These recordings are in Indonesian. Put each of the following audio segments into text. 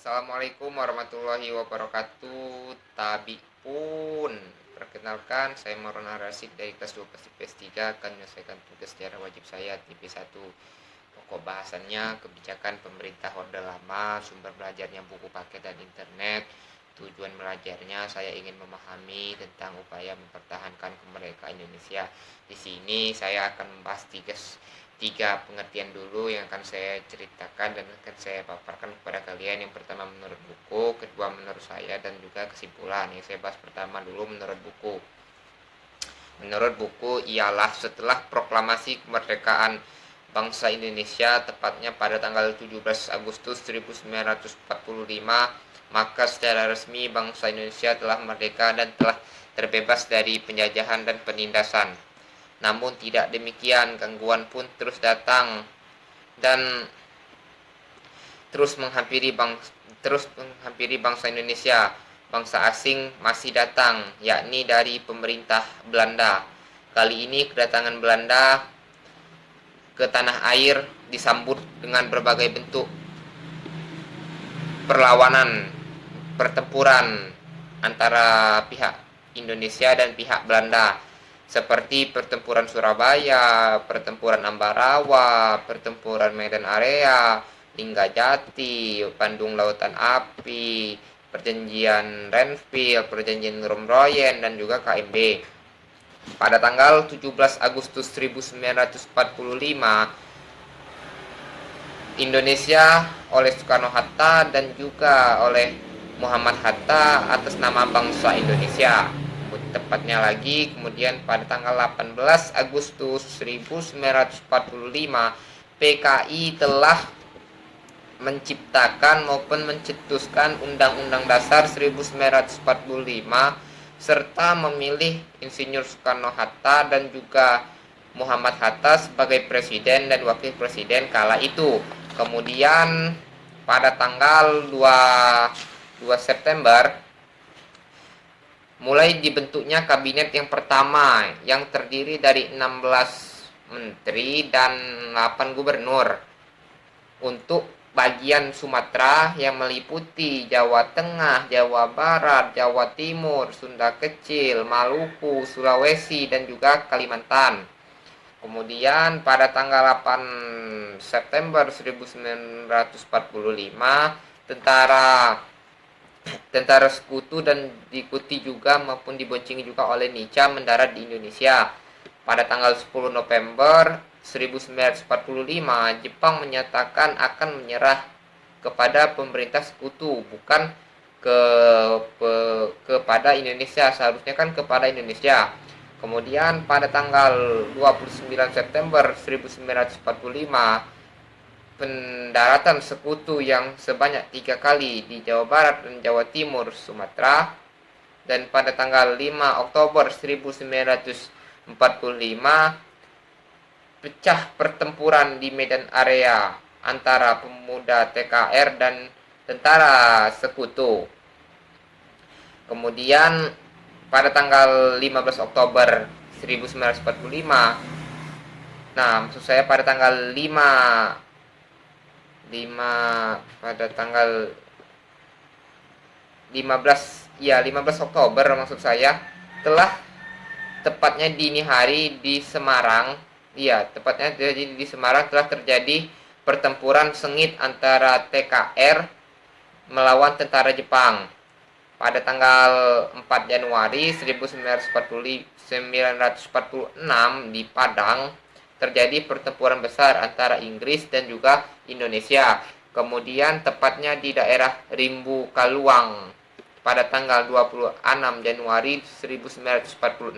Assalamualaikum warahmatullahi wabarakatuh. Tabi pun. Perkenalkan, saya Marona Rasid dari kelas 12 IPS 3 akan menyelesaikan tugas secara wajib saya TP1. Pokok bahasannya kebijakan pemerintah Orde Lama, sumber belajarnya buku paket dan internet. Tujuan belajarnya saya ingin memahami tentang upaya mempertahankan kemerdekaan Indonesia. Di sini saya akan membahas tiga pengertian dulu yang akan saya ceritakan dan akan saya paparkan kepada kalian. Yang pertama menurut buku, kedua menurut saya, dan juga kesimpulan. Yang saya bahas pertama dulu menurut buku. Menurut buku ialah setelah proklamasi kemerdekaan bangsa Indonesia tepatnya pada tanggal 17 Agustus 1945, maka secara resmi bangsa Indonesia telah merdeka dan telah terbebas dari penjajahan dan penindasan. Namun tidak demikian, gangguan pun terus datang dan terus menghampiri bangsa Indonesia. Bangsa asing masih datang, yakni dari pemerintah Belanda. Kali ini kedatangan Belanda ke tanah air disambut dengan berbagai bentuk perlawanan, pertempuran antara pihak Indonesia dan pihak Belanda, seperti pertempuran Surabaya, pertempuran Ambarawa, pertempuran Medan Area, Linggajati, Bandung Lautan Api, perjanjian Renville, perjanjian Romroyen, dan juga KMB. Pada tanggal 17 Agustus 1945, Indonesia oleh Soekarno-Hatta dan juga oleh Muhammad Hatta atas nama bangsa Indonesia. Tepatnya lagi, kemudian pada tanggal 18 Agustus 1945, PKI telah menciptakan maupun mencetuskan Undang-Undang Dasar 1945 serta memilih Insinyur Soekarno-Hatta dan juga Muhammad Hatta sebagai presiden dan wakil presiden kala itu. Kemudian pada tanggal 2 September mulai dibentuknya kabinet yang pertama yang terdiri dari 16 menteri dan 8 gubernur untuk bagian Sumatera yang meliputi Jawa Tengah, Jawa Barat, Jawa Timur, Sunda Kecil, Maluku, Sulawesi, dan juga Kalimantan. Kemudian pada tanggal 8 September 1945, tentara sekutu dan diikuti juga maupun diboncengi juga oleh Nica mendarat di Indonesia. Pada tanggal 10 November 1945, Jepang menyatakan akan menyerah kepada pemerintah sekutu, bukan kepada Indonesia, seharusnya kan kepada Indonesia. Kemudian pada tanggal 29 September 1945, pendaratan sekutu yang sebanyak 3 kali di Jawa Barat dan Jawa Timur, Sumatera. Dan pada tanggal 5 Oktober 1945, pecah pertempuran di Medan Area antara pemuda TKR dan tentara sekutu. Kemudian pada tanggal 15 Oktober 1945, nah maksud saya pada tanggal 15 Oktober maksud saya, telah tepatnya dini hari di Semarang, telah terjadi pertempuran sengit antara TKR melawan tentara Jepang. Pada tanggal 4 Januari 1946 di Padang terjadi pertempuran besar antara Inggris dan juga Indonesia. Kemudian tepatnya di daerah Rimbu Kaluang pada tanggal 26 Januari 1946,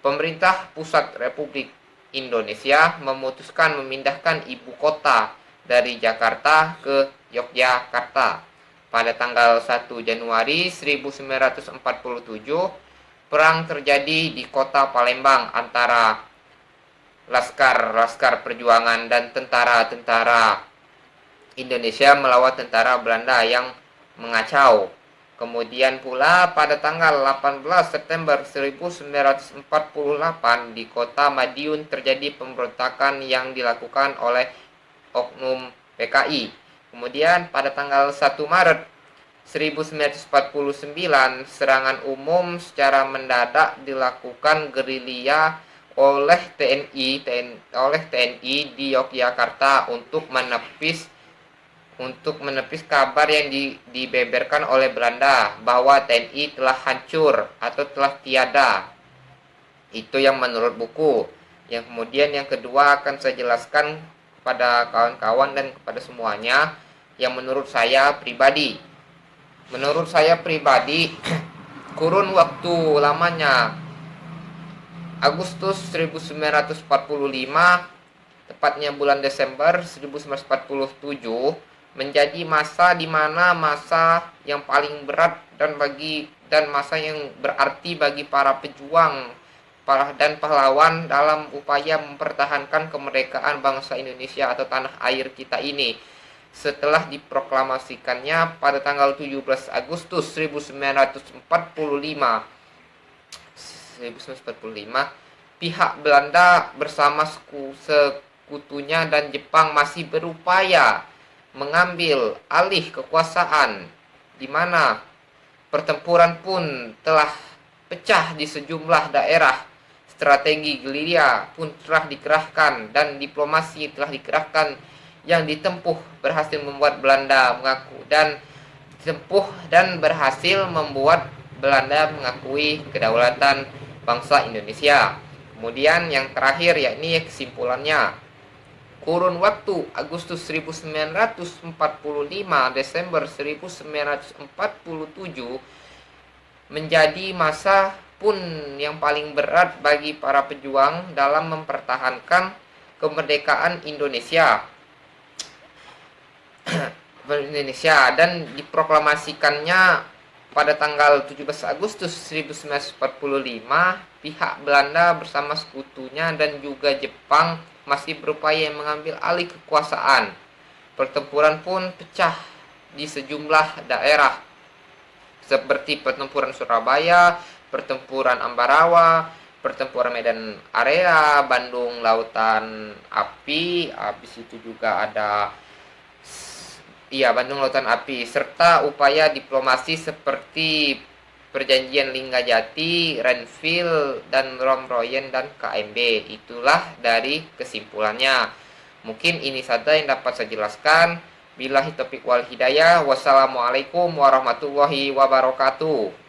pemerintah pusat Republik Indonesia memutuskan memindahkan ibu kota dari Jakarta ke Yogyakarta. Pada tanggal 1 Januari 1947, perang terjadi di kota Palembang antara laskar perjuangan dan tentara Indonesia melawan tentara Belanda yang mengacau. Kemudian pula pada tanggal 18 September 1948 di kota Madiun terjadi pemberontakan yang dilakukan oleh oknum PKI. Kemudian pada tanggal 1 Maret 1949, serangan umum secara mendadak dilakukan gerilya oleh TNI di Yogyakarta untuk menepis kabar yang dibeberkan oleh Belanda bahwa TNI telah hancur atau telah tiada. Itu yang menurut buku. Yang kemudian yang kedua akan saya jelaskan kepada kawan-kawan dan kepada semuanya yang menurut saya pribadi. Menurut saya pribadi, kurun waktu lamanya Agustus 1945, tepatnya bulan Desember 1947, menjadi masa di mana masa yang paling berat dan masa yang berarti bagi para pejuang dan pahlawan dalam upaya mempertahankan kemerdekaan bangsa Indonesia atau tanah air kita ini. Setelah diproklamasikannya pada tanggal 17 Agustus 1945, pihak Belanda bersama sekutunya dan Jepang masih berupaya mengambil alih kekuasaan, di mana pertempuran pun telah pecah di sejumlah daerah. Strategi gerilya pun telah dikerahkan dan diplomasi telah dikerahkan yang ditempuh berhasil membuat Belanda mengakui kedaulatan bangsa Indonesia. Kemudian yang terakhir yakni kesimpulannya. Kurun waktu Agustus 1945 Desember 1947 menjadi masa pun yang paling berat bagi para pejuang dalam mempertahankan kemerdekaan Indonesia dan diproklamasikannya pada tanggal 17 Agustus 1945. Pihak Belanda bersama sekutunya dan juga Jepang masih berupaya mengambil alih kekuasaan. Pertempuran pun pecah di sejumlah daerah seperti pertempuran Surabaya, pertempuran Ambarawa, pertempuran Medan Area, Bandung Lautan Api, habis itu juga ada Bandung Lautan Api, serta upaya diplomasi seperti perjanjian Linggajati, Renville, dan Romroyen dan KMB. Itulah dari kesimpulannya. Mungkin ini saja yang dapat saya jelaskan. Billahi taufiq wal hidayah. Wassalamualaikum warahmatullahi wabarakatuh.